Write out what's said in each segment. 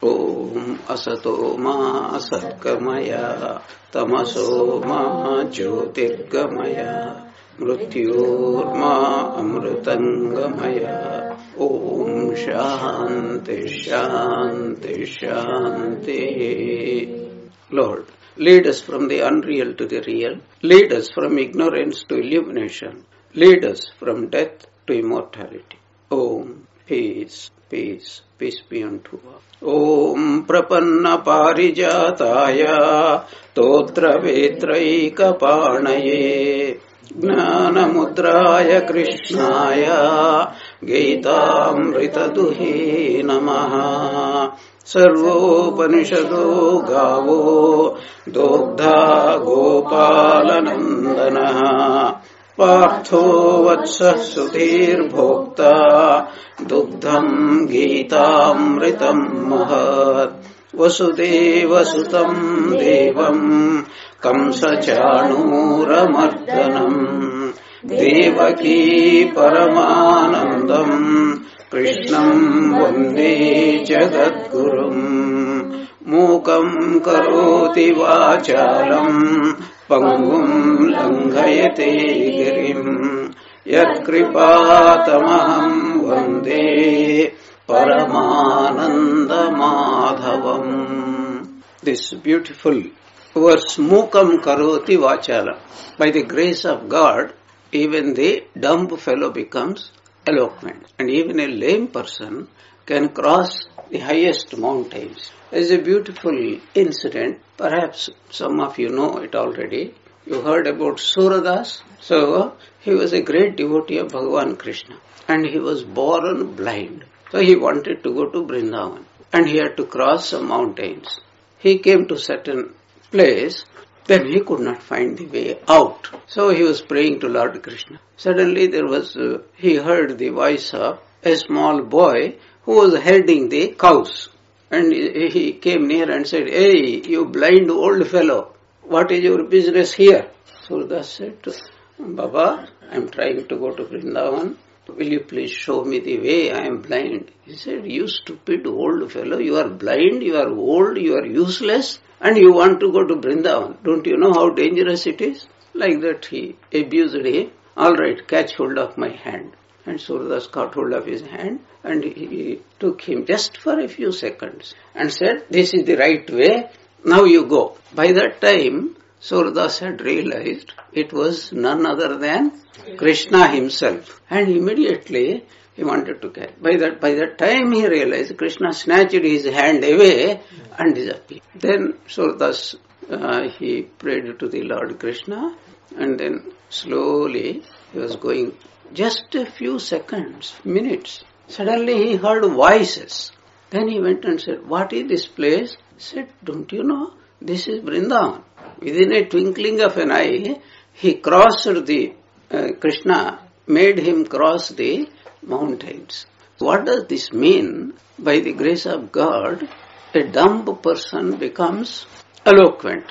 Om asato ma asatgamaya tamaso ma jyotirgamaya mrityorma amritangamaya. Om shanti shanti shanti. Lord, lead us from the unreal to the real. Lead us from ignorance to illumination. Lead us from death to immortality. Om, peace, peace, peace be unto us. Om prapanna parijataya totra vetraika panaye jnana mudraya krishnaya gītāmrita duhe namaha. Sarvopanishado gavo dogdha gopalanandana partho vatsa sudhir bhokta dugdham gītāmritam mahat. Vasudeva sutam devam kamsa chanūramardanam devaki paramanandam krishnam vande jagadgurum. Mukam karoti vachalam pangum langhayate girim yat kripatamaham vande paramananda madhavam. This beautiful verse, Mukam karoti vachalam. By the grace of God, even the dumb fellow becomes eloquent, and even a lame person can cross the highest mountains. There is a beautiful incident, perhaps some of you know it already. You heard about Suradas. So, he was a great devotee of Bhagavan Krishna, and he was born blind. So he wanted to go to Vrindavan, and he had to cross some mountains. He came to certain place, then he could not find the way out. So he was praying to Lord Krishna. Suddenly he heard the voice of a small boy who was herding the cows. And he came near and said, "Hey, you blind old fellow, what is your business here?" Surdas said, "Baba, I am trying to go to Vrindavan. Will you please show me the way? I am blind." He said, "You stupid old fellow, you are blind, you are old, you are useless, and you want to go to Vrindavan. Don't you know how dangerous it is?" Like that he abused him. "All right, catch hold of my hand." And Surdas caught hold of his hand, and he took him just for a few seconds and said, "This is the right way, now you go." By that time, Surdas had realized it was none other than Krishna himself, and immediately he wanted to catch. By that time he realized Krishna snatched his hand away and disappeared. Then Surdas he prayed to the Lord Krishna, and then slowly he was going just a few seconds, minutes. Suddenly he heard voices. Then he went and said, "What is this place?" He said, "Don't you know? This is Vrindavan." Within a twinkling of an eye, he crossed Krishna made him cross the mountains. What does this mean? By the grace of God, a dumb person becomes eloquent.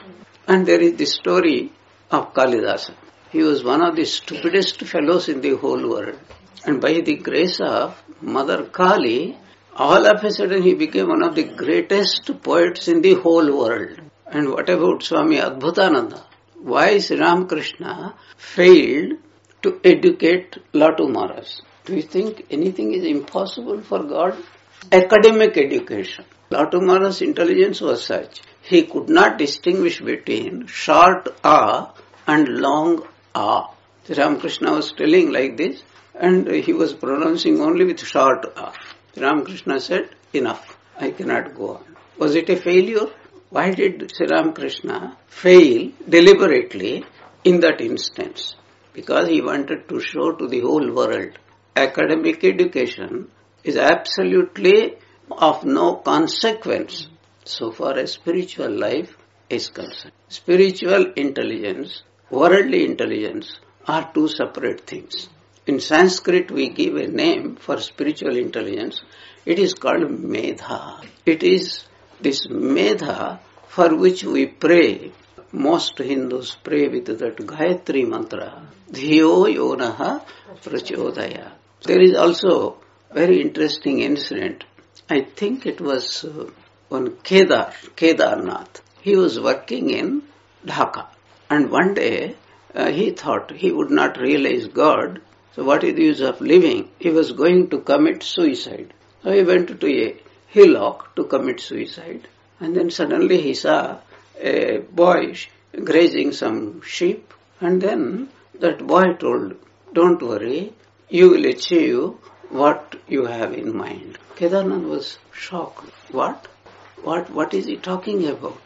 And there is the story of Kalidasa. He was one of the stupidest fellows in the whole world. And by the grace of Mother Kali, all of a sudden he became one of the greatest poets in the whole world. And what about Swami Adbhutananda? Why Sri Ramakrishna failed to educate Latu Maharaj? Do you think anything is impossible for God? Academic education. Latu Maharaj's intelligence was such, he could not distinguish between short A and long A. Sri Ramakrishna was telling like this, and he was pronouncing only with short A. Sri Ramakrishna said, "Enough, I cannot go on." Was it a failure? Why did Sri Ramakrishna fail deliberately in that instance? Because he wanted to show to the whole world academic education is absolutely of no consequence so far as spiritual life is concerned. Spiritual intelligence, worldly intelligence are two separate things. In Sanskrit we give a name for spiritual intelligence. It is called Medha. It is this Medha for which we pray. Most Hindus pray with that Gayatri mantra, Dhiyo Yonaha Prachodaya. There is also very interesting incident. I think it was one Kedarnath. He was working in Dhaka. And one day he thought he would not realize God. So what is the use of living? He was going to commit suicide. So he went to a hillock to commit suicide. And then suddenly he saw a boy grazing some sheep. And then that boy told, don't worry, you will achieve what you have in mind. Kedarnath was shocked. What is he talking about?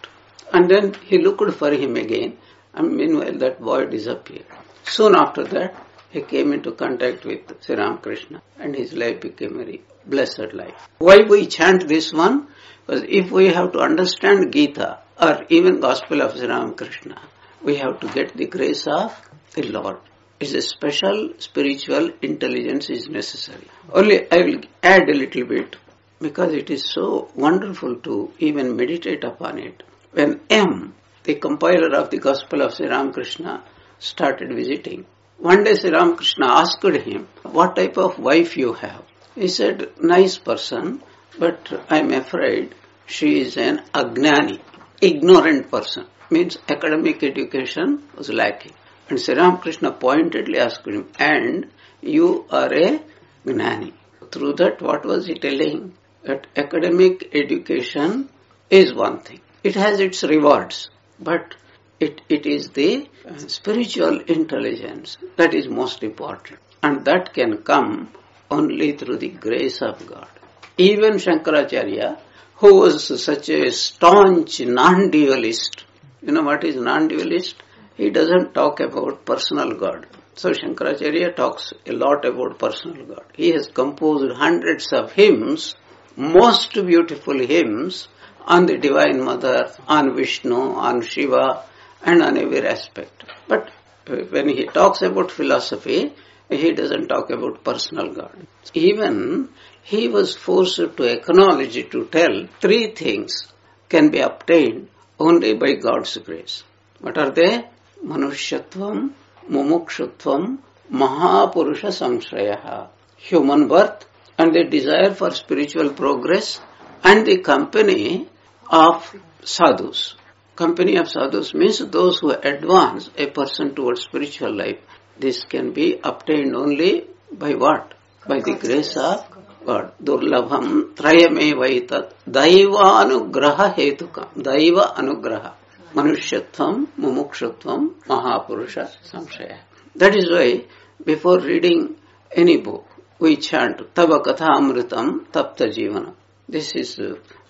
And then he looked for him again, and meanwhile that boy disappeared. Soon after that, he came into contact with Sri Ramakrishna, and his life became a very blessed life. Why we chant this one? Because if we have to understand Gita, or even Gospel of Sri Ramakrishna, we have to get the grace of the Lord. It's a special spiritual intelligence is necessary. Only I will add a little bit, because it is so wonderful to even meditate upon it. When M, the compiler of the Gospel of Sri Ramakrishna, started visiting, one day Sri Ramakrishna asked him, what type of wife you have? He said, nice person, but I'm afraid she is an agnani, ignorant person. Means academic education was lacking. And Sri Ramakrishna pointedly asked him, and you are a gnani. Through that, what was he telling? That academic education is one thing. It has its rewards, but it is the spiritual intelligence that is most important. And that can come only through the grace of God. Even Shankaracharya, who was such a staunch non-dualist, you know what is non-dualist? He doesn't talk about personal God. So Shankaracharya talks a lot about personal God. He has composed hundreds of hymns, most beautiful hymns on the Divine Mother, on Vishnu, on Shiva, and on every aspect. But when he talks about philosophy, he doesn't talk about personal God. Even he was forced to acknowledge, to tell, three things can be obtained only by God's grace. What are they? Manushyatvam, mumukshutvam, mahapurusha samshraya. Human birth and the desire for spiritual progress and the company of sadhus. Company of sadhus means those who advance a person towards spiritual life. This can be obtained only by what? By the grace of God. Durlabham trayame vaitat daiva anugraha hetukam. Daiva anugraha. Manushyatvam, mumukshutvam, mahapurusha samshaya. That is why before reading any book, we chant Tava Katha Amritam Tapta Jivana. This is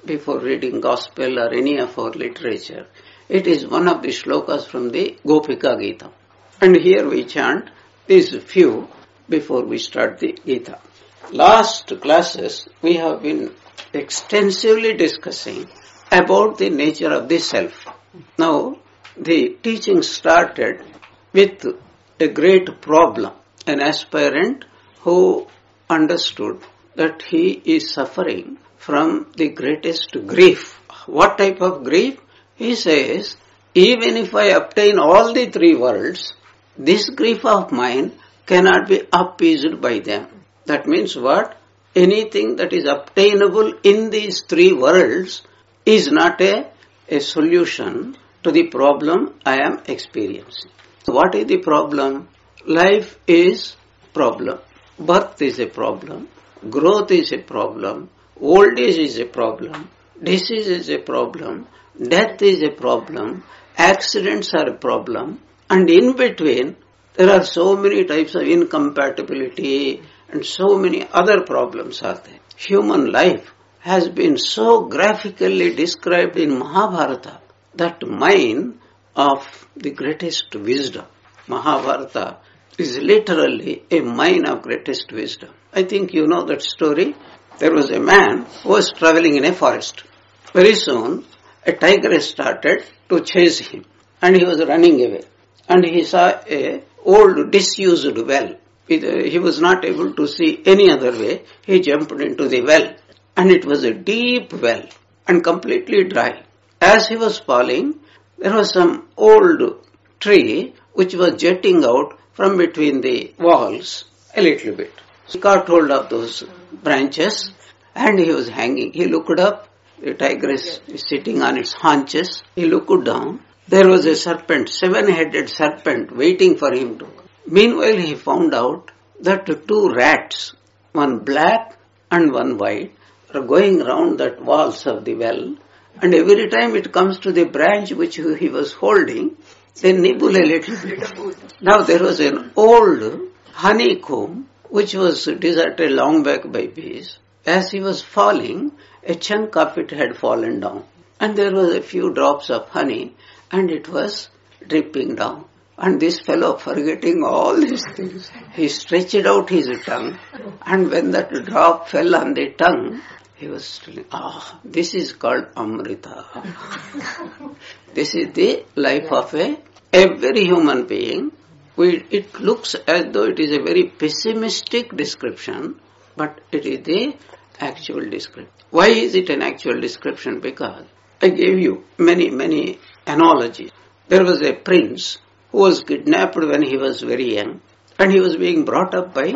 before reading Gospel or any of our literature. It is one of the shlokas from the Gopika Gita. And here we chant these few before we start the Gita. Last classes we have been extensively discussing about the nature of the self. Now the teaching started with a great problem. An aspirant who understood that he is suffering from the greatest grief. What type of grief? He says, even if I obtain all the three worlds, this grief of mine cannot be appeased by them. That means what? Anything that is obtainable in these three worlds is not a solution to the problem I am experiencing. What is the problem? Life is problem. Birth is a problem. Growth is a problem. Old age is a problem. Disease is a problem. Death is a problem. Accidents are a problem. And in between, there are so many types of incompatibility and so many other problems are there. Human life has been so graphically described in Mahabharata, that mine of the greatest wisdom. Mahabharata is literally a mine of greatest wisdom. I think you know that story. There was a man who was traveling in a forest. Very soon, a tiger started to chase him, and he was running away. And he saw a old disused well. He was not able to see any other way. He jumped into the well, and it was a deep well and completely dry. As he was falling, there was some old tree which was jutting out from between the walls a little bit. He caught hold of those branches and he was hanging. He looked up. The tigress is sitting on its haunches. He looked down. There was a serpent, 7-headed serpent, waiting for him to come. Meanwhile, he found out that 2 rats, one black and one white, are going round that walls of the well, and every time it comes to the branch which he was holding, they nibble a little bit. Now there was an old honeycomb which was deserted long back by bees. As he was falling, a chunk of it had fallen down, and there was a few drops of honey, and it was dripping down. And this fellow, forgetting all these things, he stretched out his tongue, and when that drop fell on the tongue, he was telling, this is called Amrita. This is the life of every human being. It looks as though it is a very pessimistic description, but it is the actual description. Why is it an actual description? Because I gave you many analogies. There was a prince who was kidnapped when he was very young, and he was being brought up by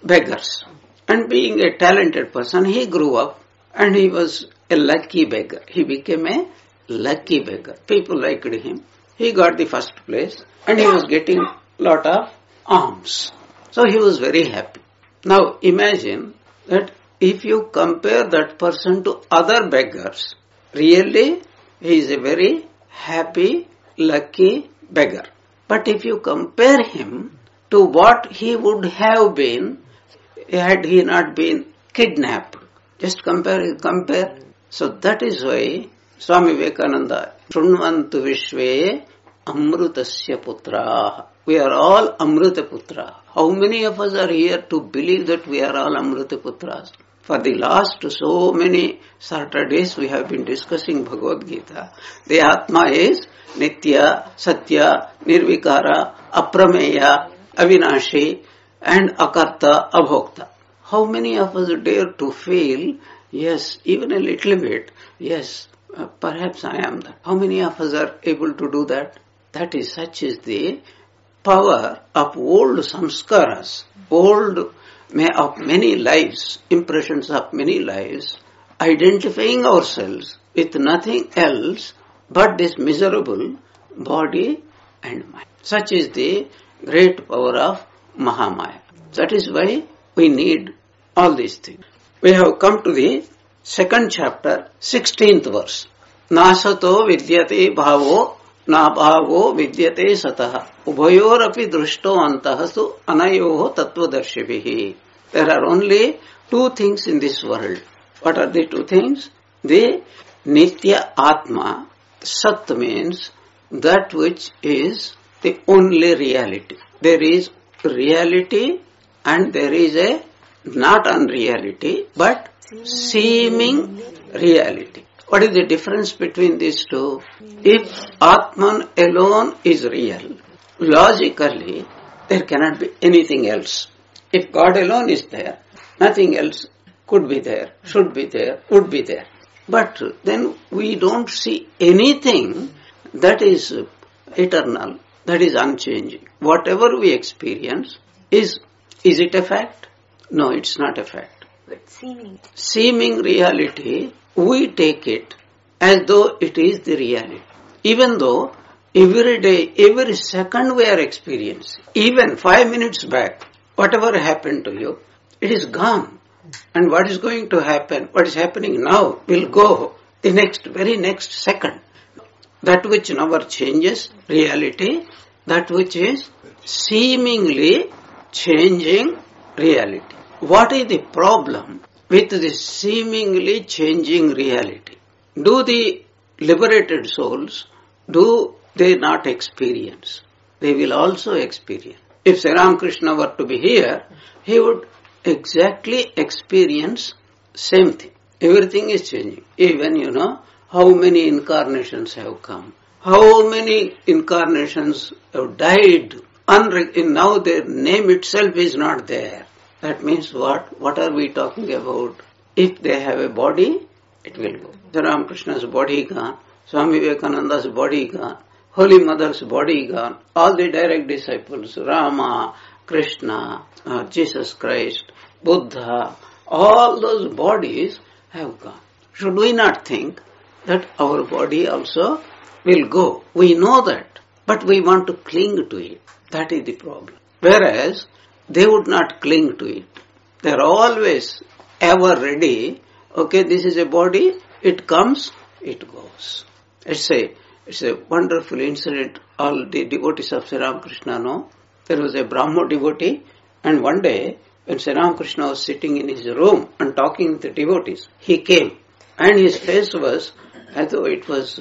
beggars. And being a talented person, he grew up and he was a lucky beggar. He became a lucky beggar. People liked him. He got the first place and he was getting lot of alms. So he was very happy. Now imagine that if you compare that person to other beggars, really he is a very happy, lucky beggar. But if you compare him to what he would have been had he not been kidnapped, just compare. So that is why Swami Vivekananda, Shrunvantu Vishve Amrutasya Putraha. We are all Amrita Putra. How many of us are here to believe that we are all Amrita Putras? For the last so many Saturdays we have been discussing Bhagavad Gita. The Atma is Nitya, Satya, Nirvikara, Aprameya, Avinashi and Akarta, Abhokta. How many of us dare to feel, yes, even a little bit, yes, perhaps I am that. How many of us are able to do that? That is, such is the power of old samskaras, of many lives, impressions of many lives, identifying ourselves with nothing else but this miserable body and mind. Such is the great power of Mahamaya. That is why we need all these things. We have come to the second chapter, 16th verse. Nasato vidyate bhavo na bhavo vidyate satah ubhayor api drushto antah su anayoho tattvadarshibhihi. There are only 2 things in this world. What are the 2 things? The Nitya Atma, Sat means that which is the only reality. There is reality and there is a not unreality but seeming reality. What is the difference between these two? If Atman alone is real, logically there cannot be anything else. If God alone is there, nothing else could be there, should be there, would be there. But then we don't see anything that is eternal, that is unchanging. Whatever we experience, is it a fact? No, it's not a fact. But seeming reality, we take it as though it is the reality. Even though every day, every second we are experiencing, even 5 minutes back, whatever happened to you, it is gone. And what is going to happen, what is happening now, will go the very next second. That which never changes reality, that which is seemingly changing reality. What is the problem with this seemingly changing reality? Do the liberated souls, do they not experience? They will also experience. If Sri Ramakrishna were to be here, he would exactly experience same thing. Everything is changing. Even, how many incarnations have come. How many incarnations have died. Now their name itself is not there. That means what? What are we talking about? If they have a body, it will go. Sri Ramakrishna's body gone. Swami Vivekananda's body gone. Holy Mother's body gone. All the direct disciples, Rama, Krishna, Jesus Christ, Buddha, all those bodies have gone. Should we not think that our body also will go? We know that, but we want to cling to it. That is the problem. Whereas they would not cling to it. They are always ever ready. Okay, this is a body, it comes, it goes. It's a wonderful incident. All the devotees of Sri Ramakrishna know. There was a Brahmo devotee, and one day when Sri Ramakrishna was sitting in his room and talking with the devotees, he came, and his face was as though it was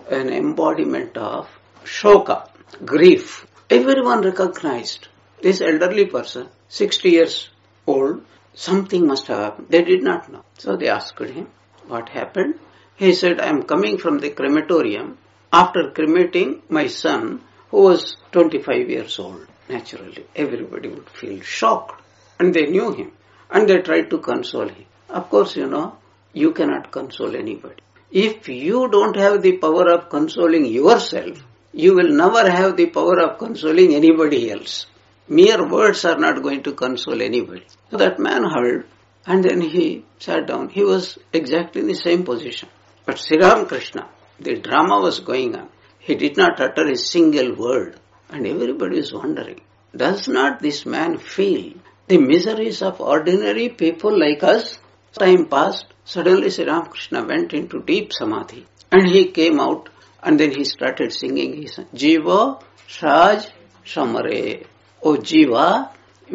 an embodiment of shoka, grief. Everyone recognized this elderly person, 60 years old, something must have happened. They did not know. So they asked him, what happened? He said, I am coming from the crematorium after cremating my son who was 25 years old. Naturally, everybody would feel shocked. And they knew him. And they tried to console him. Of course, you cannot console anybody. If you don't have the power of consoling yourself, you will never have the power of consoling anybody else. Mere words are not going to console anybody. So that man heard, and then he sat down. He was exactly in the same position. But Sri Ramakrishna, the drama was going on. He did not utter a single word. And everybody is wondering, does not this man feel the miseries of ordinary people like us? Time passed. Suddenly Sri Ramakrishna went into deep samadhi. And he came out, and then he started singing. He said, Jiva Shraj Shamare. O Jiva,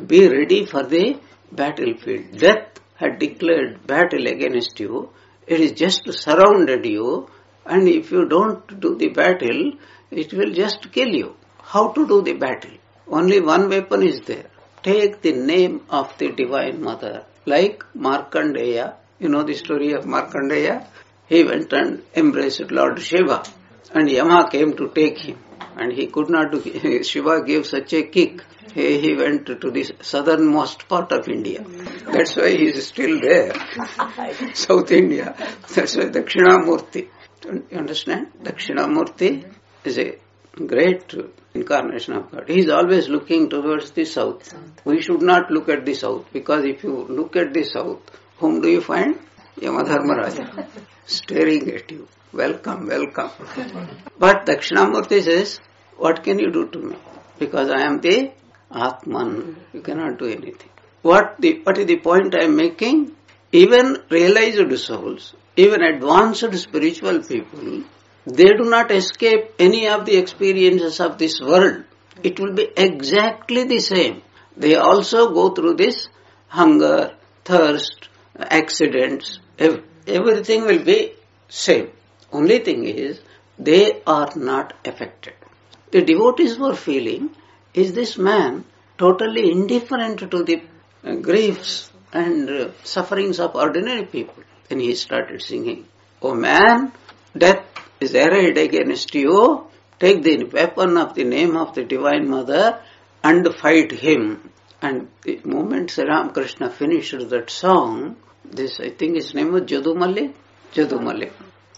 be ready for the battlefield. Death had declared battle against you. It is just surrounded you, and if you don't do the battle, it will just kill you. How to do the battle? Only one weapon is there. Take the name of the Divine Mother. Like Markandeya, you know the story of Markandeya? He went and embraced Lord Shiva, and Yama came to take him, and he could not do. Shiva gave such a kick. He went to the southernmost part of India. That's why he is still there. South India. That's why Dakshinamurti. You understand? Dakshinamurti is a great incarnation of God. He is always looking towards the south. We should not look at the south, because if you look at the south, whom do you find? Yamadharmaraja staring at you. Welcome, welcome. But Dakshinamurti says, what can you do to me? Because I am the Atman. You cannot do anything. What is the point I am making? Even realized souls, even advanced spiritual people, they do not escape any of the experiences of this world. It will be exactly the same. They also go through this hunger, thirst, accidents. Everything will be same. Only thing is, they are not affected. The devotees were feeling, is this man totally indifferent to the griefs and sufferings of ordinary people? Then he started singing, O man, death is arrayed against you. Take the weapon of the name of the Divine Mother and fight him. And the moment Sri Ramakrishna finished that song, this, I think his name was Jadumalli.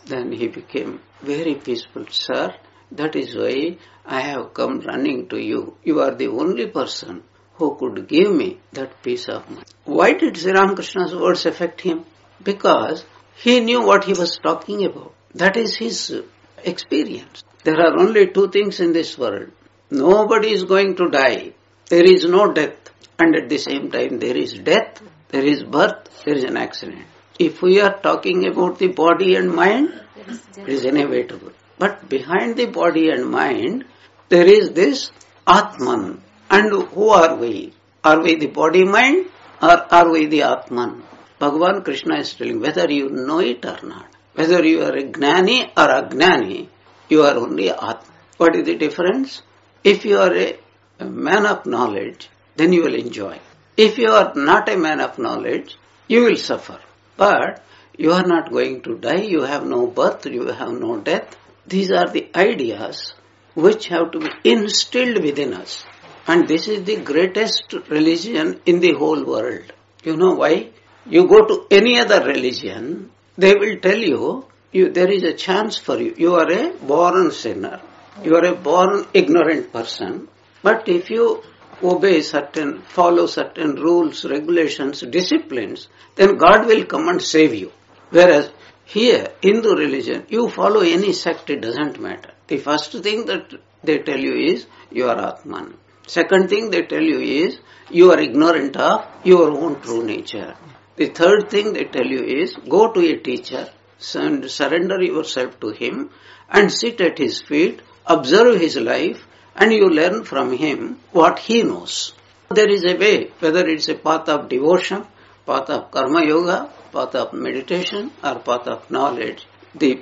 Then he became very peaceful. Sir, that is why I have come running to you. You are the only person who could give me that peace of mind. Why did Sri Ramakrishna's words affect him? Because he knew what he was talking about. That is his experience. There are only two things in this world. Nobody is going to die. There is no death. And at the same time, there is death, there is birth, there is an accident. If we are talking about the body and mind, it is inevitable. But behind the body and mind, there is this Atman. And who are we? Are we the body-mind or are we the Atman? Bhagavan Krishna is telling, whether you know it or not, whether you are a Gnani or Agnani, you are only Atman. What is the difference? If you are a man of knowledge, then you will enjoy. If you are not a man of knowledge, you will suffer. But you are not going to die, you have no birth, you have no death. These are the ideas which have to be instilled within us. And this is the greatest religion in the whole world. You know why? You go to any other religion, they will tell you, there is a chance for you. You are a born sinner. You are a born ignorant person. But if you follow certain rules, regulations, disciplines, then God will come and save you. Whereas Here, Hindu religion, you follow any sect, it doesn't matter. The first thing that they tell you is, you are Atman. Second thing they tell you is, you are ignorant of your own true nature. The third thing they tell you is, go to a teacher, surrender yourself to him, and sit at his feet, observe his life, and you learn from him what he knows. There is a way, whether it's a path of devotion, path of karma yoga, path of meditation, or path of knowledge. The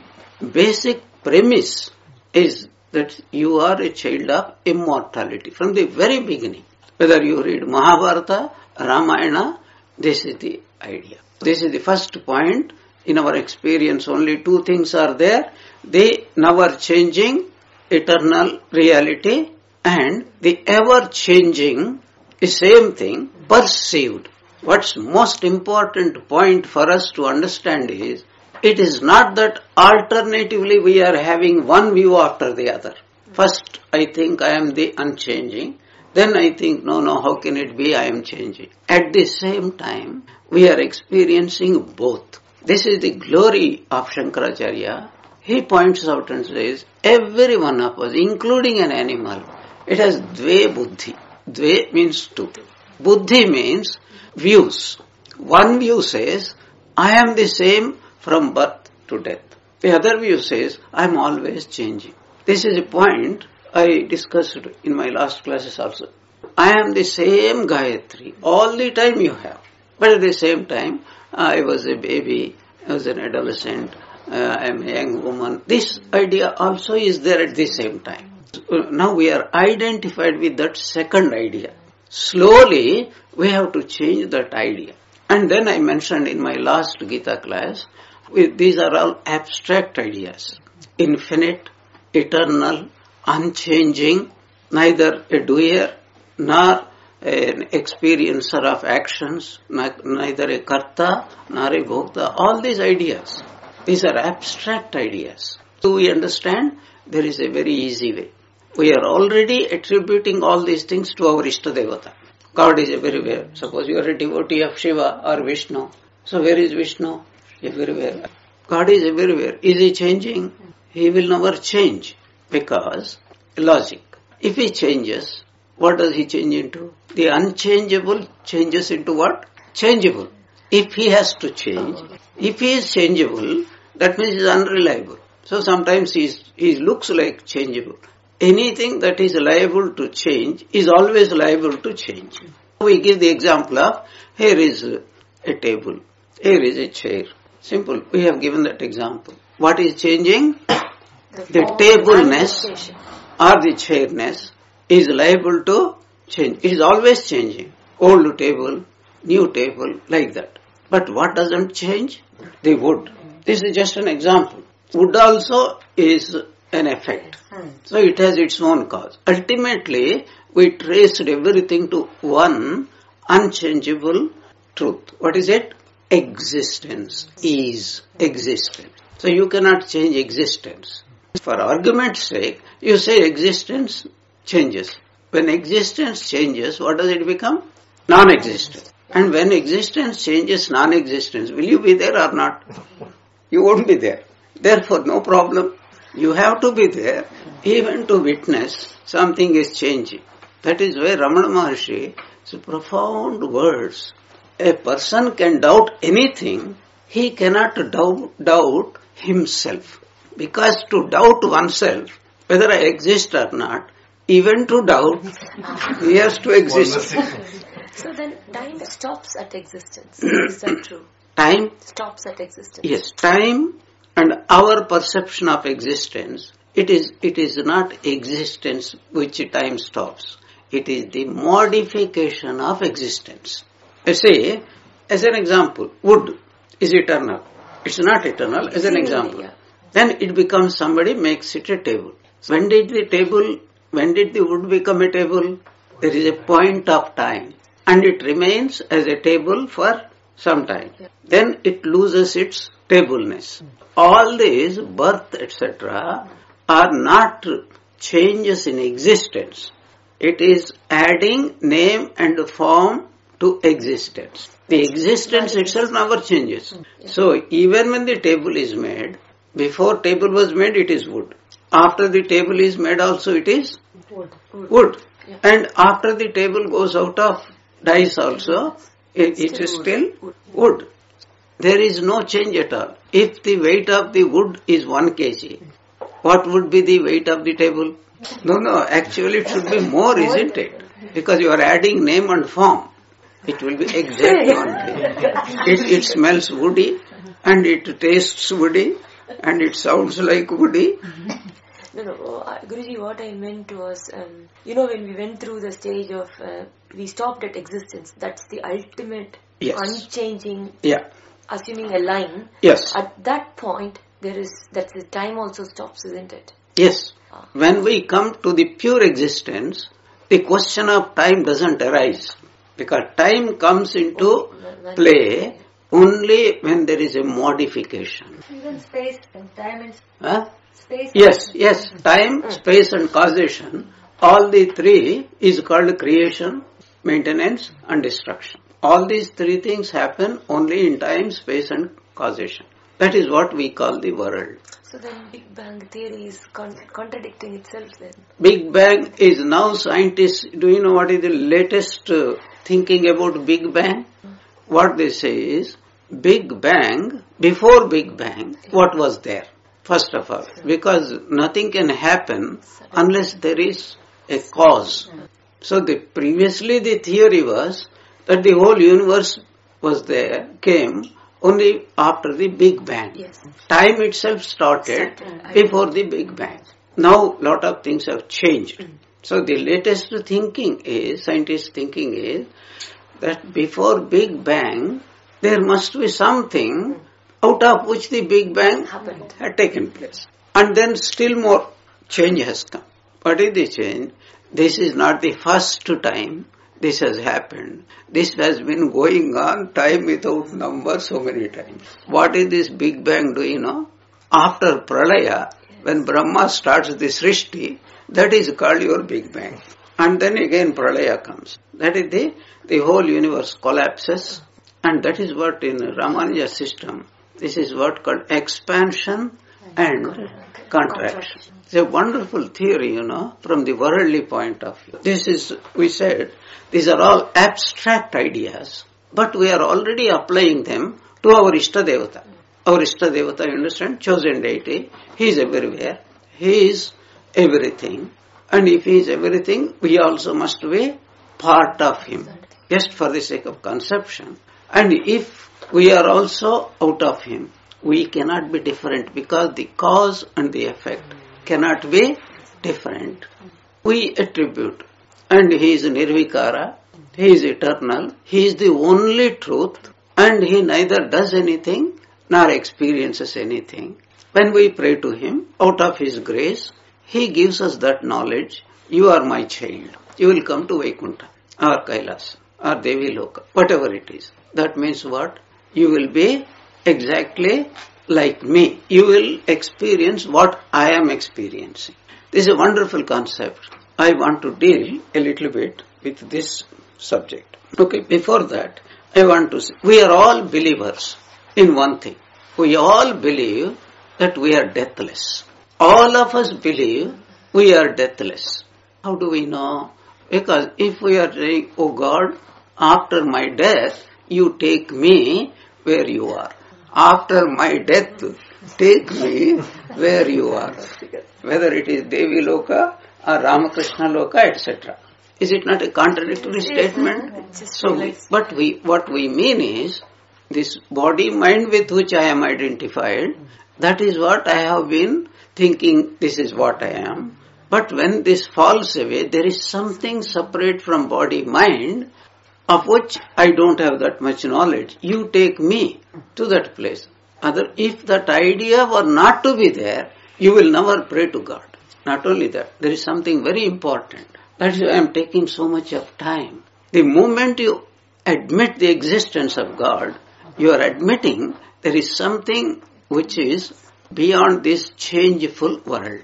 basic premise is that you are a child of immortality from the very beginning. Whether you read Mahabharata, Ramayana, this is the idea. This is the first point. In our experience, only two things are there: the never-changing eternal reality and the ever-changing same thing perceived. What's most important point for us to understand is, it is not that alternatively we are having one view after the other. First, I think I am the unchanging. Then I think, no, how can it be I am changing? At the same time, we are experiencing both. This is the glory of Shankaracharya. He points out and says, every one of us, including an animal, it has dve buddhi. Dve means two. Buddhi means views. One view says, I am the same from birth to death. The other view says, I am always changing. This is a point I discussed in my last classes also. I am the same Gayatri. All the time you have. But at the same time, I was a baby, I was an adolescent, I am a young woman. This idea also is there at the same time. Now we are identified with that second idea. Slowly, we have to change that idea. And then I mentioned in my last Gita class, these are all abstract ideas. Infinite, eternal, unchanging, neither a doer nor an experiencer of actions, neither a karta nor a bhokta. All these ideas, these are abstract ideas. Do we understand? There is a very easy way. We are already attributing all these things to our Ishtadevata. God is everywhere. Suppose you are a devotee of Shiva or Vishnu. So where is Vishnu? Everywhere. God is everywhere. Is he changing? He will never change. Because, logic. If he changes, what does he change into? The unchangeable changes into what? Changeable. If he has to change, if he is changeable, that means he is unreliable. So sometimes he looks like changeable. Anything that is liable to change is always liable to change. We give the example of, here is a table, here is a chair. Simple, we have given that example. What is changing? The tableness or the chairness is liable to change. It is always changing. Old table, new table, like that. But what doesn't change? The wood. This is just an example. Wood also is an effect. So it has its own cause. Ultimately, we traced everything to one unchangeable truth. What is it? Existence is existence. So you cannot change existence. For argument's sake, you say existence changes. When existence changes, what does it become? Non-existent. And when existence changes non-existence, will you be there or not? You won't be there. Therefore, no problem. You have to be there even to witness something is changing. That is why Ramana Maharshi, profound words. A person can doubt anything, he cannot doubt himself. Because to doubt oneself, whether I exist or not, even to doubt, he has to exist. So then time stops at existence. Is that true? Time stops at existence. Yes, time and our perception of existence, it is not existence which time stops. It is the modification of existence. I say, as an example, wood is eternal. It's not eternal, as an example. Then it becomes, somebody makes it a table. When did the wood become a table? There is a point of time. And it remains as a table for some time. Then it loses its tableness. All these, birth, etc., are not changes in existence. It is adding name and form to existence. The existence itself never changes. So even when the table is made, before table was made it is wood. After the table is made also it is wood. Yeah. And after the table goes out of dice also, it is still wood. There is no change at all. If the weight of the wood is 1 kg, what would be the weight of the table? No, actually it should be more, isn't it? Because you are adding name and form. It will be exactly 1 kg. It smells woody, and it tastes woody, and it sounds like woody. No, Guruji, what I meant was, when we went through the stage of, we stopped at existence, that's the ultimate, unchanging, assuming a line. Yes. At that point, that's the time also stops, isn't it? Yes. When we come to the pure existence, the question of time doesn't arise. Because time comes into play only when there is a modification. Even space and time and space. Yes. Time, space and causation, all the three is called creation, maintenance and destruction. All these three things happen only in time, space and causation. That is what we call the world. So then Big Bang theory is contradicting itself then? Big Bang is now scientists, do you know what is the latest thinking about Big Bang? What they say is, Big Bang, before Big Bang, what was there? First of all, because nothing can happen unless there is a cause. So previously the theory was that the whole universe was there, came only after the Big Bang. Yes. Time itself started before the Big Bang. Now lot of things have changed. So the latest thinking is, scientists' thinking is, that before Big Bang, there must be something out of which the Big Bang had taken place. And then still more change has come. What is the change? This is not the first time this has happened. This has been going on time without number so many times. What is this Big Bang, do you know? After Pralaya, when Brahma starts the Srishti, that is called your Big Bang. And then again Pralaya comes. That is the whole universe collapses. And that is what in Ramanuja system, this is what called expansion and contraction. It's a wonderful theory, from the worldly point of view. This is, we said, these are all abstract ideas, but we are already applying them to our Ishtadevata. Our Ishtadevata, you understand, chosen deity, he is everywhere, he is everything, and if he is everything, we also must be part of him, just for the sake of conception. And if we are also out of him, we cannot be different because the cause and the effect cannot be different. We attribute, and he is Nirvikara, he is eternal, he is the only truth, and he neither does anything nor experiences anything. When we pray to him, out of his grace, he gives us that knowledge. You are my child. You will come to Vaikuntha, or Kailas, or Devi Loka, whatever it is. That means what? You will be exactly like me. You will experience what I am experiencing. This is a wonderful concept. I want to deal a little bit with this subject. Okay, before that, I want to say, we are all believers in one thing. We all believe that we are deathless. All of us believe we are deathless. How do we know? Because if we are saying, oh God, after my death, you take me where you are. After my death, take me where you are. Whether it is Devi Loka or Ramakrishna Loka, etc. Is it not a contradictory statement? So, what we mean is, this body mind with which I am identified, that is what I have been thinking, this is what I am. But when this falls away, there is something separate from body mind, of which I don't have that much knowledge. You take me to that place. If that idea were not to be there, you will never pray to God. Not only that, there is something very important. That is why I am taking so much of time. The moment you admit the existence of God, you are admitting there is something which is beyond this changeful world.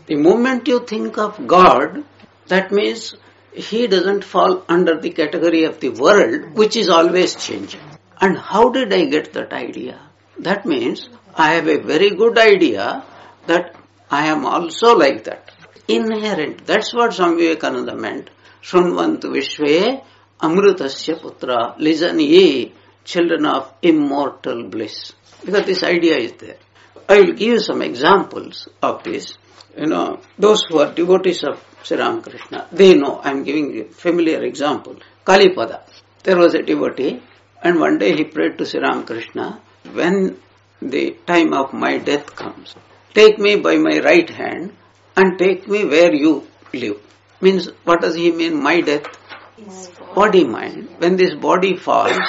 The moment you think of God, that means he doesn't fall under the category of the world, which is always changing. And how did I get that idea? That means I have a very good idea that I am also like that. Inherent. That's what Swami Vivekananda meant. Shunvantu Vishve Amrutasya Putra. Listen ye, children of immortal bliss. Because this idea is there. I will give you some examples of this. Those who are devotees of Sri Ramakrishna, they know. I am giving a familiar example. Kalipada. There was a devotee, and one day he prayed to Sri Ramakrishna, when the time of my death comes, take me by my right hand and take me where you live. Means, what does he mean, my death? Body mind. When this body falls,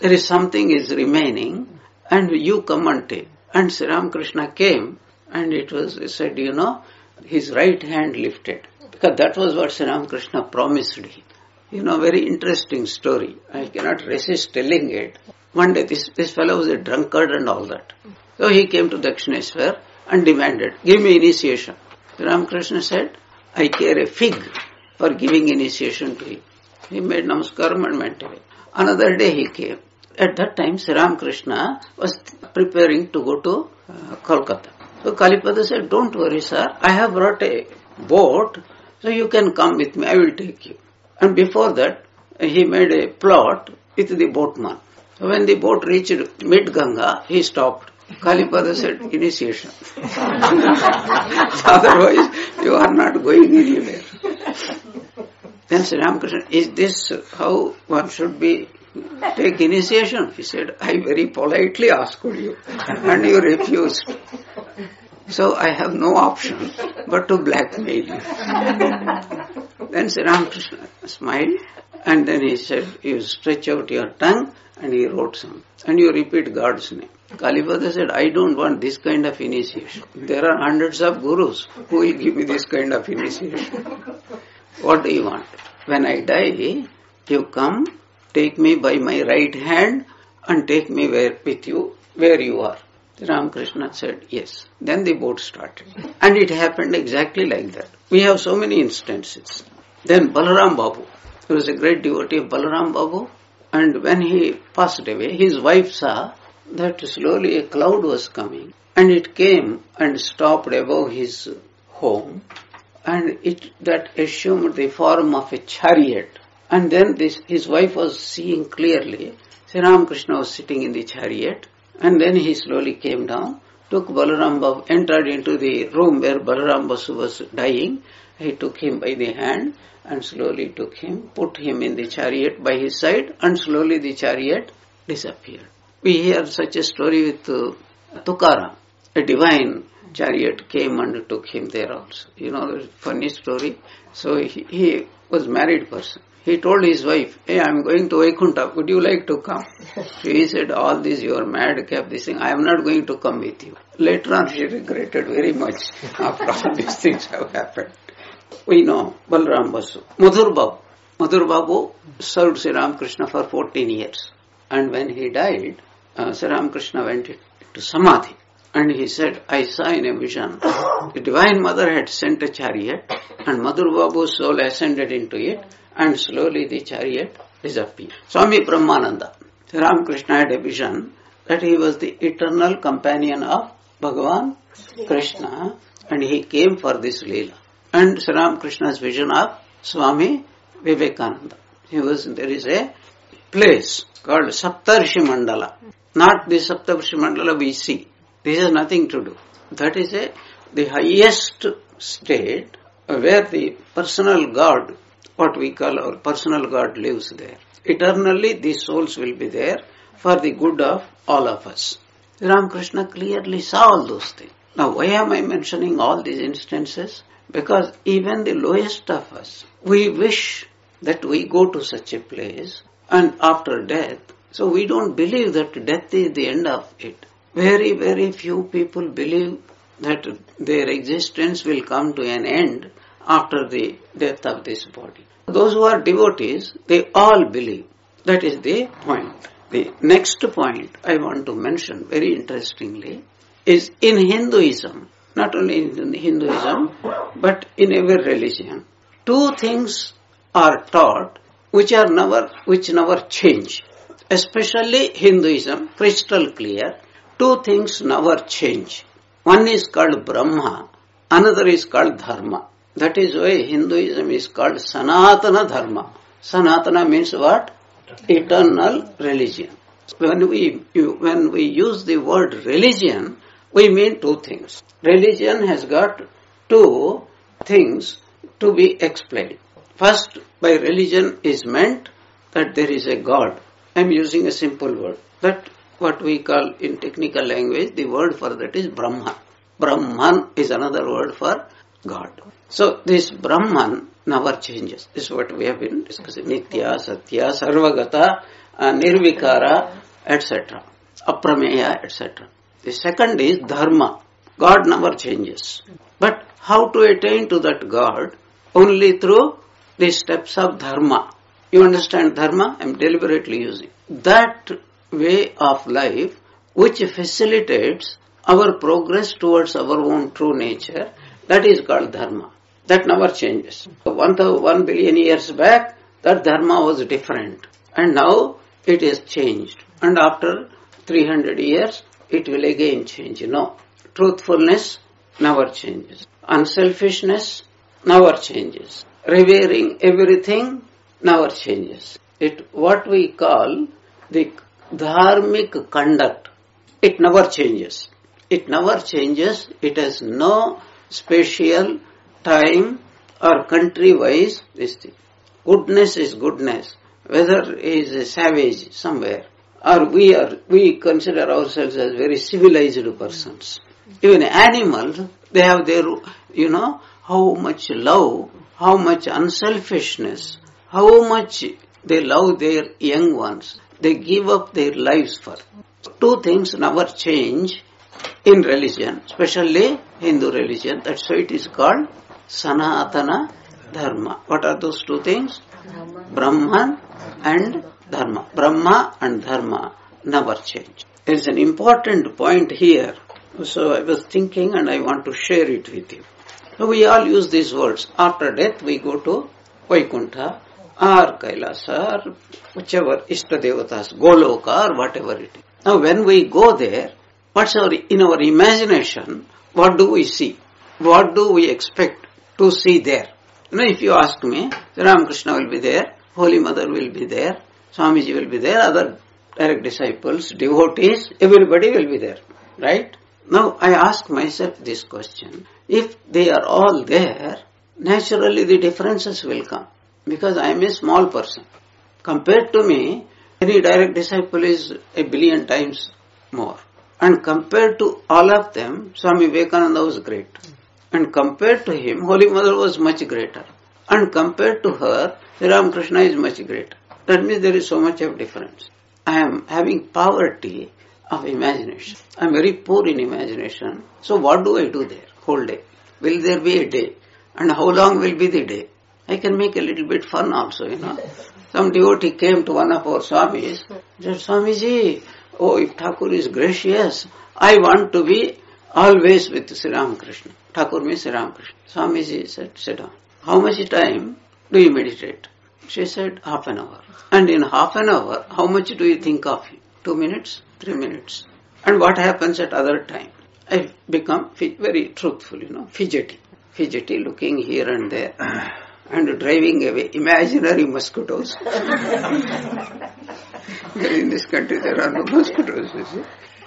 there is something is remaining, and you come and take. And Sri Ramakrishna came, and he said, his right hand lifted. Because that was what Sri Ramakrishna promised him. Very interesting story. I cannot resist telling it. One day this fellow was a drunkard and all that. So he came to Dakshineswar and demanded, give me initiation. Sri Ramakrishna said, I care a fig for giving initiation to him. He made namaskaram and went away. Another day he came. At that time Sri Ramakrishna was preparing to go to Kolkata. So Kalipada said, don't worry sir, I have brought a boat, so you can come with me, I will take you. And before that, he made a plot with the boatman. So when the boat reached mid-Ganga, he stopped. Kalipada said, initiation. Otherwise, you are not going anywhere. Then Sri Ramakrishna, is this how one should take initiation? He said, I very politely asked you, and you refused. So I have no option but to blackmail you. Then Sri Ramakrishna smiled, and then he said, you stretch out your tongue, and he wrote some. And you repeat God's name. Kalipada said, I don't want this kind of initiation. There are hundreds of gurus who will give me this kind of initiation. What do you want? When I die, you come, take me by my right hand, and take me with you where you are. Ramakrishna said, yes. Then the boat started. And it happened exactly like that. We have so many instances. Then Balaram Babu. He was a great devotee of Balaram Babu. And when he passed away, his wife saw that slowly a cloud was coming. And it came and stopped above his home. And that assumed the form of a chariot. And then his wife was seeing clearly. Sri Ramakrishna was sitting in the chariot. And then he slowly came down, took Balaram Babu, entered into the room where Balaram Basu was dying. He took him by the hand and slowly took him, put him in the chariot by his side, and slowly the chariot disappeared. We hear such a story with Tukaram. A divine chariot came and took him there also. The funny story. So he was a married person. He told his wife, hey, I am going to Vaikuntha, would you like to come? She said, all this, you are madcap, this thing, I am not going to come with you. Later on, she regretted very much after all these things have happened. We know Balaram Basu. Madhur Babu served Sri Ramakrishna for 14 years. And when he died, Sri Ramakrishna went to Samadhi. And he said, I saw in a vision, the Divine Mother had sent a chariot, and Madhur Babu's soul ascended into it, and slowly the chariot disappeared. Swami Brahmananda, Sri Ramakrishna had a vision that he was the eternal companion of Bhagavan Krishna, and he came for this Leela. And Sri Ramakrishna's vision of Swami Vivekananda. There is a place called Saptarshi Mandala. Not the Saptarshi Mandala we see. This has nothing to do. That is the highest state where the personal God, what we call our personal God, lives there. Eternally these souls will be there for the good of all of us. Ramakrishna clearly saw all those things. Now why am I mentioning all these instances? Because even the lowest of us, we wish that we go to such a place and after death, so we don't believe that death is the end of it. Very, very few people believe that their existence will come to an end after the death of this body. Those who are devotees, they all believe. That is the point. The next point I want to mention very interestingly is in Hinduism, not only in Hinduism, but in every religion, two things are taught which never change. Especially Hinduism, crystal clear, two things never change. One is called Brahma, another is called Dharma. That is why Hinduism is called Sanatana Dharma. Sanatana means what? Eternal religion. When we use the word religion, we mean two things. Religion has got two things to be explained. First, by religion is meant that there is a God. I am using a simple word. That what we call in technical language, the word for that is Brahman. Brahman is another word for God. So this Brahman never changes. This is what we have been discussing. Nitya, Satya, Sarvagata, Nirvikara, etc. Aprameya, etc. The second is Dharma. God never changes. But how to attain to that God? Only through the steps of Dharma. You understand Dharma? I am deliberately using. That way of life which facilitates our progress towards our own true nature, that is called Dharma. That never changes. 1 billion years back, that Dharma was different. And now it is changed. And after 300 years, it will again change. No. Truthfulness never changes. Unselfishness never changes. Revering everything never changes. What we call the dharmic conduct, it never changes. It never changes. It has no spatial, time or country-wise this thing. Goodness is goodness. Whether he is a savage somewhere or we consider ourselves as very civilized persons. Even animals, they have their, how much love, how much unselfishness, how much they love their young ones. They give up their lives for. Two things never change in religion, especially Hindu religion. That's why it is called Sanatana Dharma. What are those two things? Brahman and Dharma. Brahma and Dharma never change. There is an important point here. So I was thinking and I want to share it with you. So we all use these words. After death we go to Vaikuntha or Kailasa or whichever Ishtadevatas, Goloka or whatever it is. Now when we go there, in our imagination, what do we see? What do we expect to see there? If you ask me, Ramakrishna will be there, Holy Mother will be there, Swamiji will be there, other direct disciples, devotees, everybody will be there, right? Now I ask myself this question. If they are all there, naturally the differences will come. Because I am a small person. Compared to me, any direct disciple is 1 billion times more. And compared to all of them, Swami Vivekananda was great. And compared to him, Holy Mother was much greater. And compared to her, Sri Ramakrishna is much greater. That means there is so much of difference. I am having poverty of imagination. I am very poor in imagination. So what do I do there whole day? Will there be a day? And how long will be the day? I can make a little bit fun also, Some devotee came to one of our Swamis, said, Swamiji, if Thakur is gracious, I want to be always with Sri Ramakrishna. Thakur means Sri Ramakrishna. Swamiji said, sit down. How much time do you meditate? She said, half an hour. And in half an hour, how much do you think of him? 2 minutes? 3 minutes? And what happens at other time? I become very truthful, fidgety, looking here and there. And driving away imaginary mosquitoes. In this country there are no mosquitoes, you see.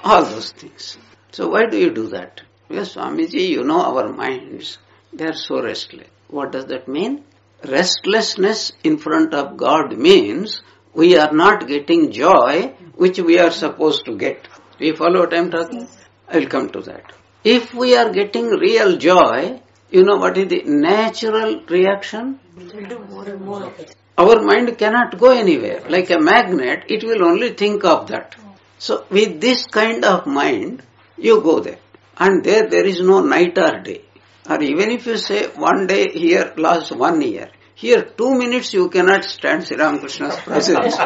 All those things. So why do you do that? Because Swamiji, our minds, they are so restless. What does that mean? Restlessness in front of God means we are not getting joy which we are supposed to get. Do you follow what I am talking? I will come to that. If we are getting real joy, what is the natural reaction? We'll do more and more of it. Our mind cannot go anywhere. Like a magnet, it will only think of that. So with this kind of mind, you go there. And there is no night or day. Or even if you say one day here lasts 1 year, here 2 minutes you cannot stand Sri Ramakrishna's presence.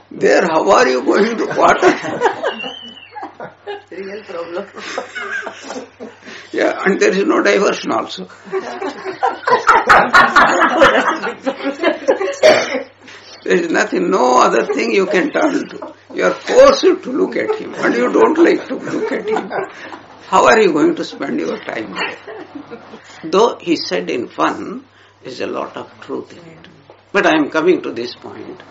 There, how are you going to water? Real problem. Yeah, and there is no diversion also. There is nothing, no other thing you can turn to. You are forced to look at him, and you don't like to look at him. How are you going to spend your time there? Though he said in fun, there is a lot of truth in it. But I am coming to this point.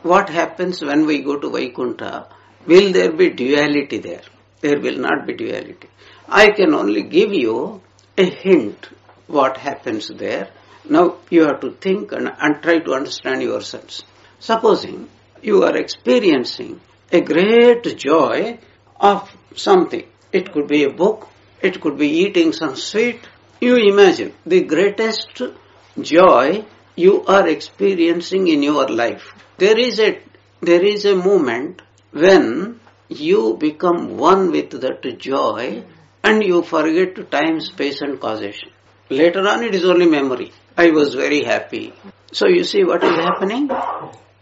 What happens when we go to Vaikuntha? Will there be duality there? There will not be duality. I can only give you a hint what happens there. Now you have to think and try to understand yourselves. Supposing you are experiencing a great joy of something. It could be a book, it could be eating some sweet. You imagine the greatest joy you are experiencing in your life. There is a moment when you become one with that joy and you forget time, space and causation. Later on it is only memory. I was very happy. So you see what is happening?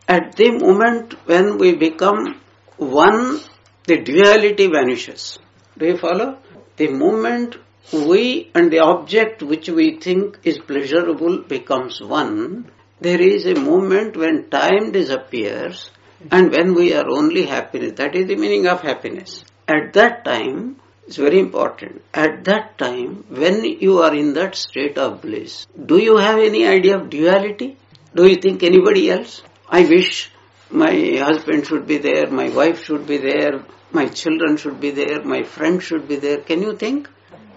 At the moment when we become one, the duality vanishes. Do you follow? The moment we and the object which we think is pleasurable becomes one, there is a moment when time disappears and when we are only happiness. That is the meaning of happiness. At that time, it's very important. At that time, when you are in that state of bliss, do you have any idea of duality? Do you think anybody else? I wish my husband should be there, my wife should be there, my children should be there, my friend should be there. Can you think?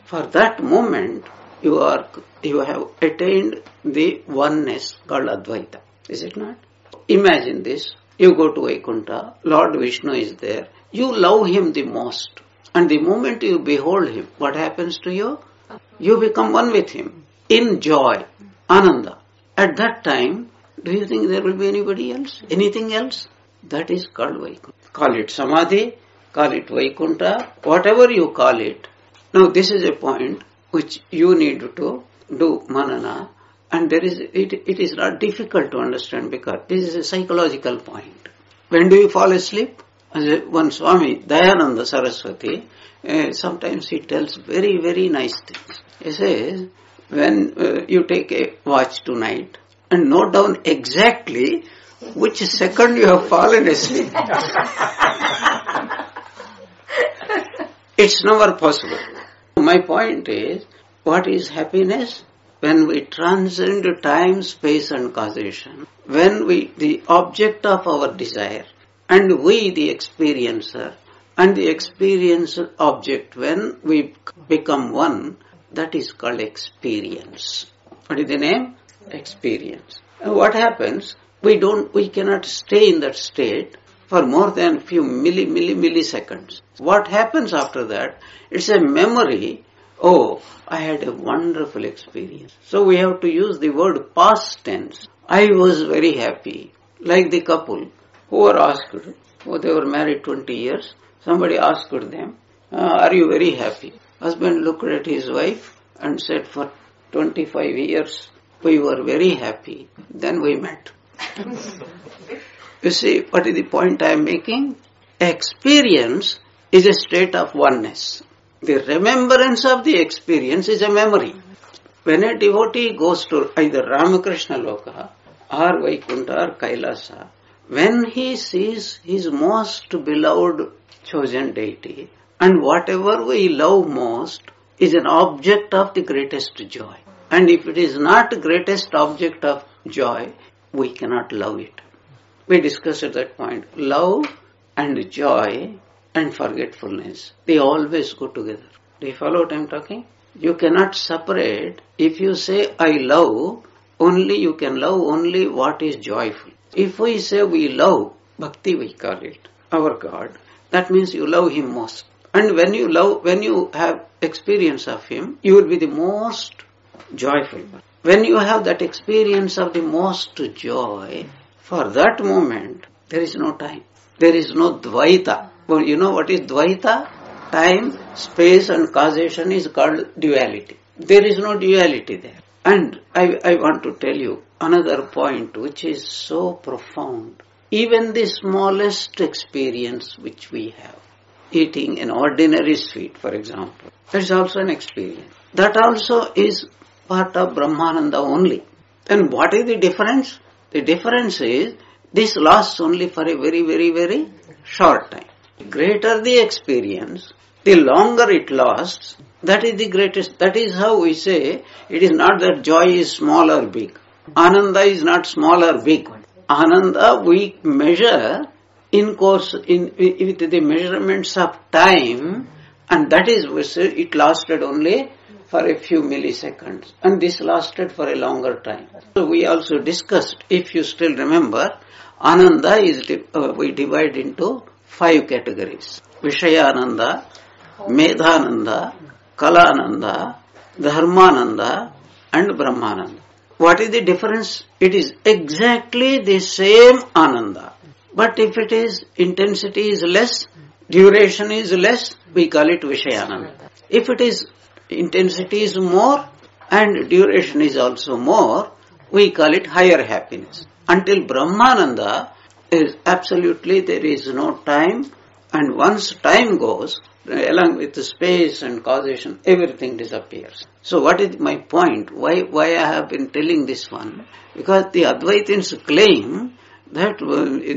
For that moment, you have attained the oneness called Advaita. Is it not? Imagine this. You go to Vaikuntha, Lord Vishnu is there. You love him the most. And the moment you behold him, what happens to you? You become one with him. In joy, Ananda. At that time, do you think there will be anybody else? Anything else? That is called Vaikuntha. Call it Samadhi, call it Vaikuntha, whatever you call it. Now this is a point which you need to do manana, and it is not difficult to understand because this is a psychological point. When do you fall asleep? One Swami Dayatmananda Saraswati, sometimes he tells very, very nice things. He says, when you take a watch tonight and note down exactly which second you have fallen asleep. It's never possible. My point is, what is happiness? When we transcend time, space and causation, when the object of our desire, and we the experiencer, and the experiencer object, when we become one, that is called experience. What is the name? Experience. And what happens? We cannot stay in that state for more than few milliseconds. What happens after that? It's a memory. Oh, I had a wonderful experience. So we have to use the word past tense. I was very happy. Like the couple who were asked, they were married 20 years. Somebody asked them, are you very happy? Husband looked at his wife and said, for 25 years we were very happy. Then we met. You see, what is the point I am making? Experience is a state of oneness. The remembrance of the experience is a memory. When a devotee goes to either Ramakrishna Loka or Vaikuntha or Kailasa, when he sees his most beloved chosen deity, and whatever we love most is an object of the greatest joy. And if it is not the greatest object of joy, we cannot love it. We discussed at that point, love and joy and forgetfulness, they always go together. Do you follow what I am talking? You cannot separate. If you say, I love, you can love only what is joyful. If we say we love, bhakti we call it, our God, that means you love him most. And when you have experience of him, you will be the most joyful. When you have that experience of the most joy, for that moment, there is no time. There is no Dvaita. Well, you know what is Dvaita? Time, space and causation is called duality. There is no duality there. And I want to tell you another point which is so profound. Even the smallest experience which we have, eating an ordinary sweet, for example. That's also an experience. That also is part of Brahmananda only. Then what is the difference? The difference is this lasts only for a very, very, very short time. The greater the experience, the longer it lasts, that is the greatest. That is how we say it is not that joy is small or big. Ananda is not small or big. Ananda we measure with the measurements of time, and that is it lasted only for a few milliseconds, and this lasted for a longer time. So we also discussed, if you still remember, Ananda is we divide into 5 categories: Vishayananda, Medhananda, Kalananda, Dharmananda, and Brahmananda. What is the difference? It is exactly the same Ananda. But if it is intensity is less, duration is less, we call it Vishayananda. If it is intensity is more and duration is also more, we call it higher happiness. Until Brahmananda is absolutely there is no time, and once time goes, along with the space and causation, everything disappears. So what is my point? Why I have been telling this one? Because the Advaitins claim that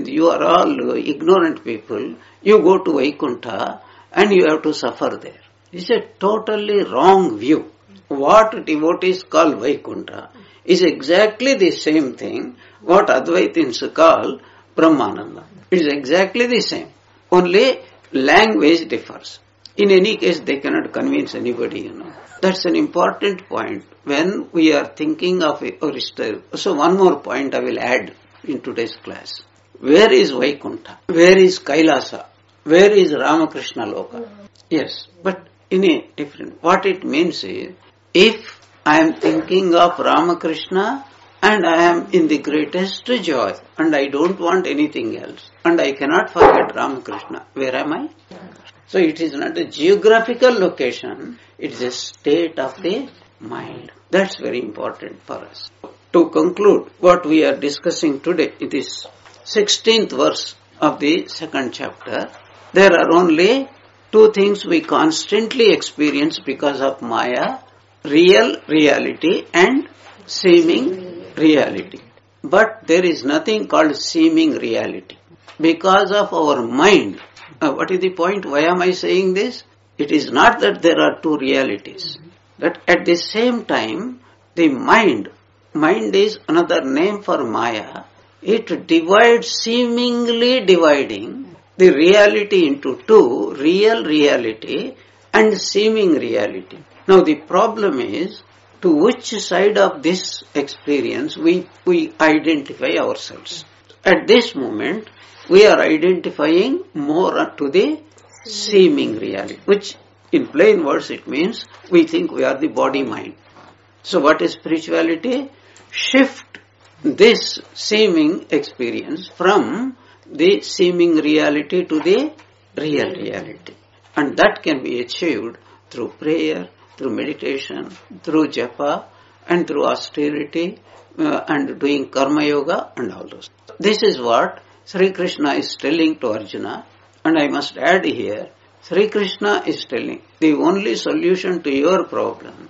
you are all ignorant people, you go to Vaikuntha and you have to suffer there. It's a totally wrong view. What devotees call Vaikuntha is exactly the same thing what Advaitins call Brahmananda. It is exactly the same. Only language differs. In any case, they cannot convince anybody, That's an important point when we are thinking of Aristotile. So one more point I will add in today's class. Where is Vaikuntha? Where is Kailasa? Where is Ramakrishna Loka? Yes, but in a different. What it means is, if I am thinking of Ramakrishna and I am in the greatest joy and I don't want anything else and I cannot forget Ramakrishna, where am I? So it is not a geographical location, it is a state of the mind. That's very important for us. To conclude what we are discussing today, it is 16th verse of the 2nd chapter. There are only 2 things we constantly experience because of Maya: real reality and seeming reality. But there is nothing called seeming reality. Because of our mind, what is the point? Why am I saying this? It is not that there are 2 realities. That at the same time, the mind is another name for Maya. It divides, seemingly dividing the reality into 2, real reality and seeming reality. Now the problem is, to which side of this experience we identify ourselves. At this moment, we are identifying more to the seeming reality, which in plain words it means we think we are the body-mind. So what is spirituality? Shift this seeming experience from the seeming reality to the real reality. And that can be achieved through prayer, through meditation, through japa, and through austerity, and doing karma yoga and all those. This is what Sri Krishna is telling to Arjuna, and I must add here, Sri Krishna is telling the only solution to your problem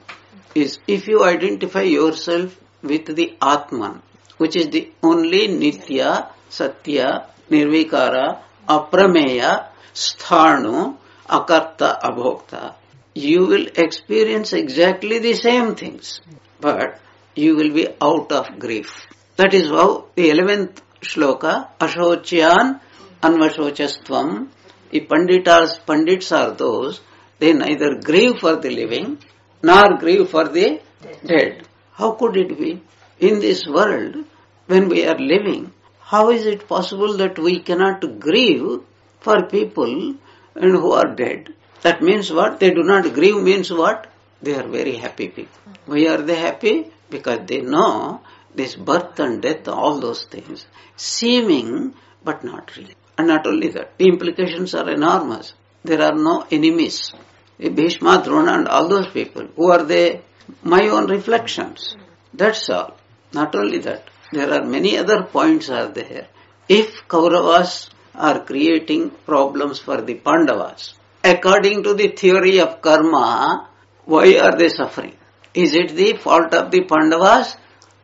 is if you identify yourself with the Atman, which is the only Nitya, Satya, Nirvikara, Aprameya, Sthanu, Akarta, Abhokta. You will experience exactly the same things, but you will be out of grief. That is how the 11th shloka, Ashocyan Anvashochastvam, the Pandits are those, they neither grieve for the living nor grieve for the dead. How could it be? In this world, when we are living, how is it possible that we cannot grieve for people who are dead? That means what? They do not grieve means what? They are very happy people. Why are they happy? Because they know this birth and death, all those things, seeming but not real. And not only that, the implications are enormous. There are no enemies. Bhishma, Drona and all those people, who are they? My own reflections. That's all. Not only that, there are many other points are there. If Kauravas are creating problems for the Pandavas. According to the theory of karma, why are they suffering? Is it the fault of the Pandavas,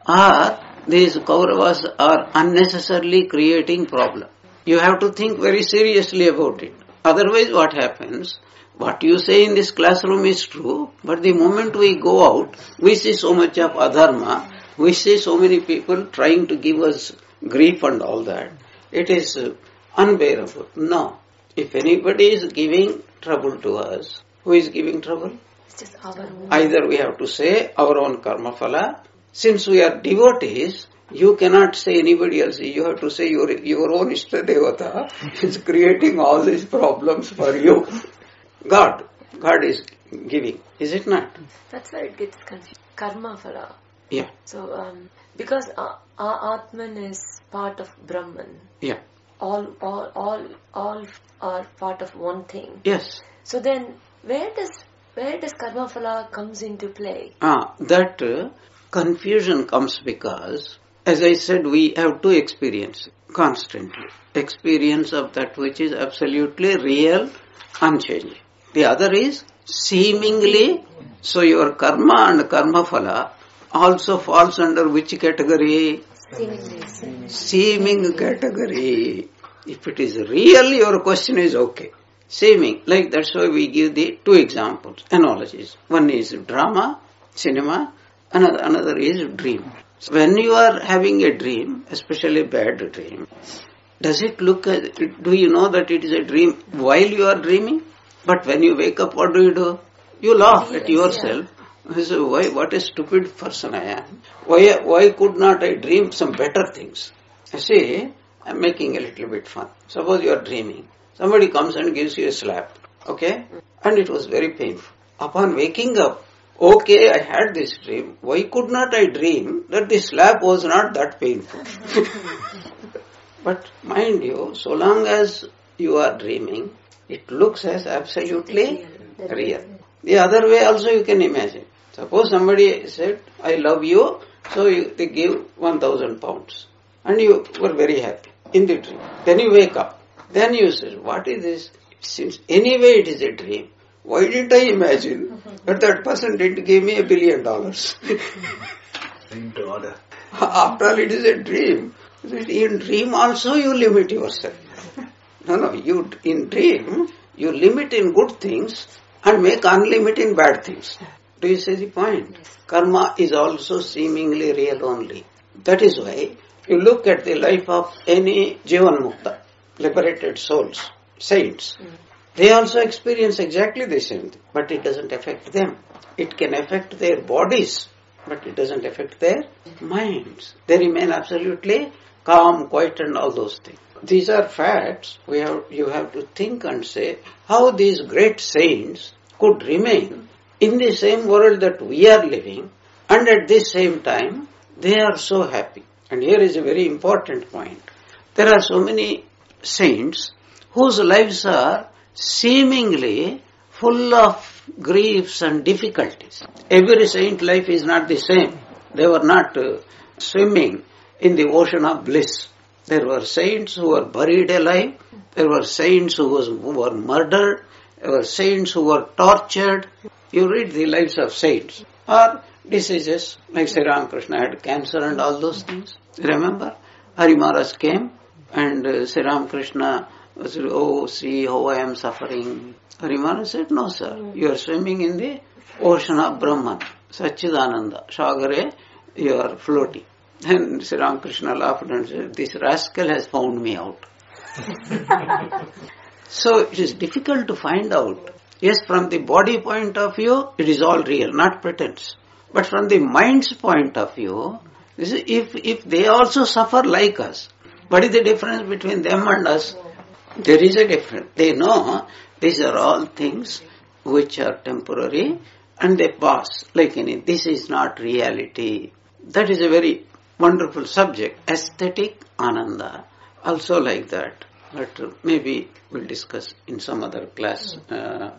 or these Kauravas are unnecessarily creating problem? You have to think very seriously about it. Otherwise what happens? What you say in this classroom is true, but the moment we go out, we see so much of adharma, we see so many people trying to give us grief and all that. It is unbearable. No. If anybody is giving trouble to us, who is giving trouble? It's just our own. Either we have to say our own karma phala. Since we are devotees, you cannot say anybody else. You have to say your own Ishta Devata is creating all these problems for you. God is giving, is it not? That's where it gets confused. Karma phala. Yeah. So, because Atman is part of Brahman. Yeah. All are part of one thing. Yes. So then, where does karma phala comes into play? That confusion comes because, as I said, we have to experience constantly. Experience of that which is absolutely real, unchanging. The other is seemingly. So your karma and karma phala also falls under which category? Seeming category. If it is real, your question is okay. Seeming, like that's why we give the two examples, analogies. One is drama, cinema, another is dream. So when you are having a dream, especially a bad dream, does it look, do you know that it is a dream while you are dreaming? But when you wake up, what do? You laugh at yourself. You say, what a stupid person I am. Why could not I dream some better things? You see, I'm making a little bit fun. Suppose you are dreaming. Somebody comes and gives you a slap. Okay? And it was very painful. Upon waking up, okay, I had this dream. Why could not I dream that the slap was not that painful? But mind you, so long as you are dreaming, it looks as absolutely real. The other way also you can imagine. Suppose somebody said, I love you, so they give 1,000 pounds. And you were very happy in the dream. Then you wake up. Then you say, what is this? Since anyway it is a dream, why didn't I imagine that person didn't give me $1 billion? Dream to order. After all, it is a dream. In dream also you limit yourself. No, in dream, you limit in good things and make unlimited in bad things. Do you see the point? Karma is also seemingly real only. That is why you look at the life of any Jivan Mukta, liberated souls, saints. They also experience exactly the same thing, but it doesn't affect them. It can affect their bodies, but it doesn't affect their minds. They remain absolutely calm, quiet and all those things. These are facts. You have to think and say how these great saints could remain in the same world that we are living, and at the same time they are so happy. And here is a very important point. There are so many saints whose lives are seemingly full of griefs and difficulties. Every saint life is not the same. They were not swimming in the ocean of bliss. There were saints who were buried alive. There were saints who were murdered. There were saints who were tortured. You read the lives of saints. Or diseases, like Sri Ramakrishna had cancer and all those things. Remember? Hari Maharaj came and Sri Ramakrishna said, oh, see how I am suffering. Hari Maharaj said, no sir, you are swimming in the ocean of Brahman, Satchidananda, Sagare, you are floating. Then Sri Ramakrishna laughed and said, this rascal has found me out. So it is difficult to find out. Yes, from the body point of view, it is all real, not pretense. But from the mind's point of view, if they also suffer like us, what is the difference between them and us? There is a difference. They know these are all things which are temporary and they pass. Like this is not reality. That is a very wonderful subject. Aesthetic Ananda. Also like that. But maybe we'll discuss in some other class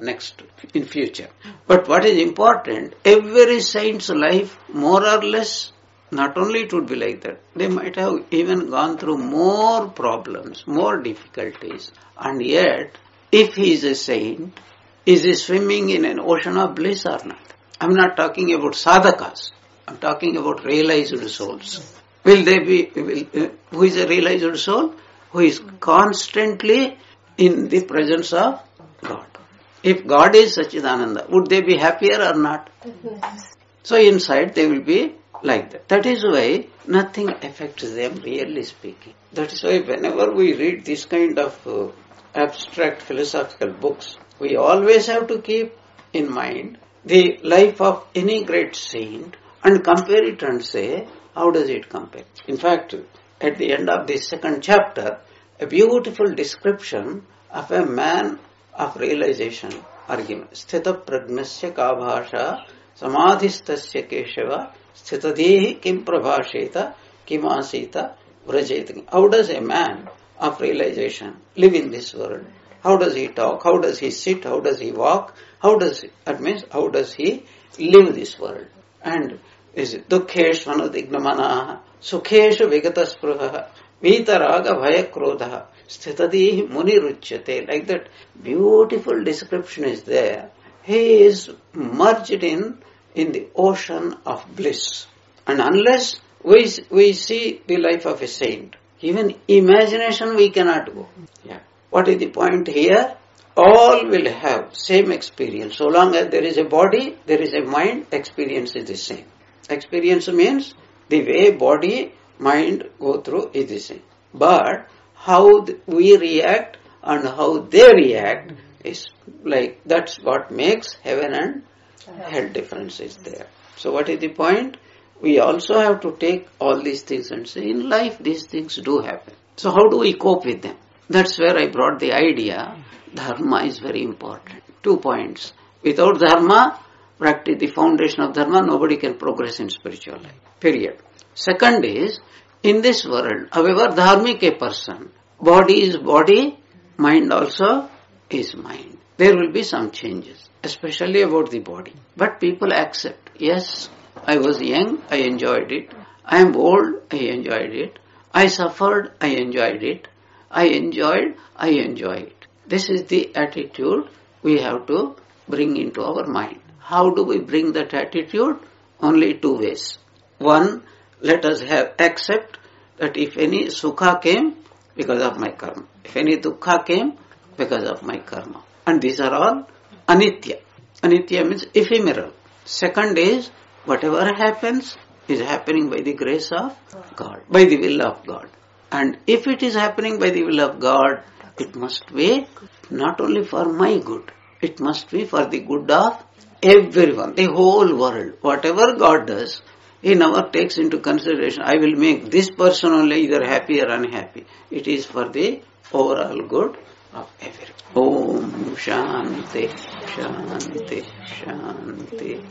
next, in future. But what is important, every saint's life more or less Not only it would be like that, they might have even gone through more problems, more difficulties, and yet, if he is a saint, is he swimming in an ocean of bliss or not? I'm not talking about sadhakas. I'm talking about realized souls. Will they be, who is a realized soul? Who is constantly in the presence of God. If God is Sachidananda, would they be happier or not? So inside they will be like that. That is why nothing affects them, really speaking. That is why whenever we read this kind of abstract philosophical books, we always have to keep in mind the life of any great saint and compare it and say, how does it compare? In fact, at the end of this second chapter, a beautiful description of a man of realization are given. Sthita pragnasya ka bhasha samadhistasya keshava sthitadehi kim prabhasheta kim asita vrajeta. How does a man of realization live in this world? How does he talk? How does he sit? How does he walk? How does he live this world? And is it dukkhesh vanadignamana sukheshu vigataspruha vitaraga bhaya krodha sthitadihi muniruchyate. Like that beautiful description is there. He is merged in the ocean of bliss. And unless we see the life of a saint, even imagination we cannot go. Yeah. What is the point here? All will have same experience. So long as there is a body, there is a mind, experience is the same. Experience means the way body, mind go through is the same. But how we react and how they react is like, that's what makes heaven and hell difference is there. So what is the point? We also have to take all these things and say, in life these things do happen. So how do we cope with them? That's where I brought the idea, dharma is very important. 2 points. Without dharma, practice the foundation of dharma, nobody can progress in spiritual life. Period. Second is, in this world, however dharmic a person, body is body, mind also is mind. There will be some changes, especially about the body. But people accept, yes, I was young, I enjoyed it. I am old, I enjoyed it. I suffered, I enjoyed it. I enjoy it. This is the attitude we have to bring into our mind. How do we bring that attitude? Only 2 ways. One, let us accept that if any sukha came, because of my karma. If any dukkha came, because of my karma. And these are all anitya. Anitya means ephemeral. Second is, whatever happens is happening by the grace of God, by the will of God. And if it is happening by the will of God, it must be not only for my good, it must be for the good of everyone, the whole world. Whatever God does, He never takes into consideration, I will make this person only either happy or unhappy. It is for the overall good of everyone. Om Shanti, Shanti, Shanti.